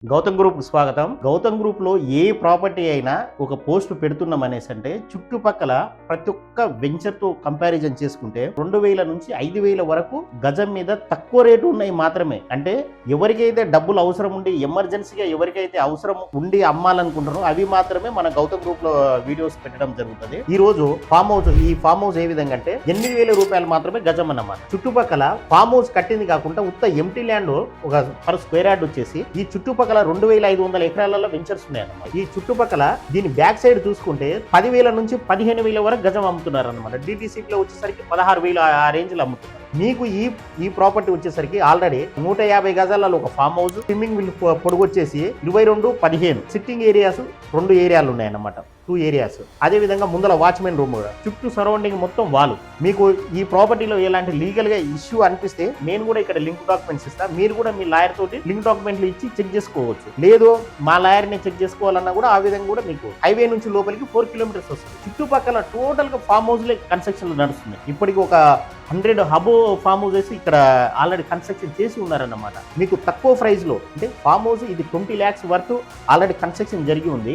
Gautam group స్వాగతం. Gautam group లో ఏ property అయినా ఒక పోస్ట్ పెడుతున్నాం అనేసి అంటే చుట్టుపక్కల ప్రతి ఒక్క వెంచర్ తో కంపారిజన్ చేసుకుంటే 2000 నుంచి 5000 వరకు గజం మీద తక్కువ రేటు ఉన్నాయి మాత్రమే. అంటే ఎవరికైతే డబ్బులు అవసరం ఉండి ఎమర్జెన్సీగా ఎవరికైతే అవసరం ఉండి అమ్మాలనుకుంటారో అవి మాత్రమే మన గౌతమ్ గ్రూప్ లో వీడియోస్ పెట్టడం జరుగుతుంది. ఈ రోజు ఈ ఫామ్ హౌస్ ఏ విధంగా అంటే 8000 రూపాయలు మాత్రమే గజం అన్నమాట. చుట్టుపక్కల ఫామ్ హౌస్ కట్టింది కాకుండా ఉత్త ఎంటీ ల్యాండ్ ఒక పర్ స్క్వేర్ యార్డ్ వచ్చేసి ఈ చుట్టుపక్కల 2500 ఎకరాలలో వెంచర్స్ ఉన్నాయన్నమాట. ఈ చుట్టుపక్కల దీని బ్యాక్ సైడ్ చూసుకుంటే 10,000 నుంచి 15,000 వరకు గజం అమ్ముతున్నారు అనమాట. డిటిసిపిలో వచ్చేసరికి 16,000 ఆ రేంజ్ లో అమ్ముతున్నారు. మీకు ఈ ప్రాపర్టీ వచ్చేసరికి ఆల్రెడీ 150 గజాలలో ఒక ఫామ్ హౌస్, స్విమ్మింగ్ పూల్ పొడుగు వచ్చేసి 22-15, సిట్టింగ్ ఏరియాస్ 2 ఏరియాలు ఉన్నాయన్నమాట. 2 ఏరియాస్. అదే విధంగా ముందర వాచ్మెన్ రూమ్ కూడా, చుట్టూ సరౌండింగ్ మొత్తం వాళ్ళు. మీకు ఈ ప్రాపర్టీలో ఎలాంటి లీగల్ గా ఇష్యూ అనిపిస్తే నేను కూడా ఇక్కడ లింక్ డాక్యుమెంట్స్ ఇస్తాను. మీరు కూడా మీ లాయర్ తోటి లింక్ డాక్యుమెంట్లు ఇచ్చి చెక్ చేసుకోవచ్చు. లేదు మా లాయర్ ని చెక్ చేసుకోవాలన్నా కూడా ఆ విధంగా కూడా మీకు హైవే నుంచి లోపలికి 4 కిలోమీటర్స్ వస్తుంది. చుట్టుపక్కల టోటల్ గా ఫామ్ హౌస్ కన్స్ట్రక్షన్ నడుస్తున్నాయి. ఇప్పటికి ఒక 100 హబ్ ఫామ్ హౌసెస్ ఇక్కడ ఆల్రెడీ కన్స్ట్రక్షన్ చేసి ఉన్నారన్నమాట. మీకు తక్కువ ప్రైస్ లో అంటే ఫామ్ హౌస్ ఇది 20 lakhs వర్త్ ఆల్రెడీ కన్స్ట్రక్షన్ జరిగి ఉంది.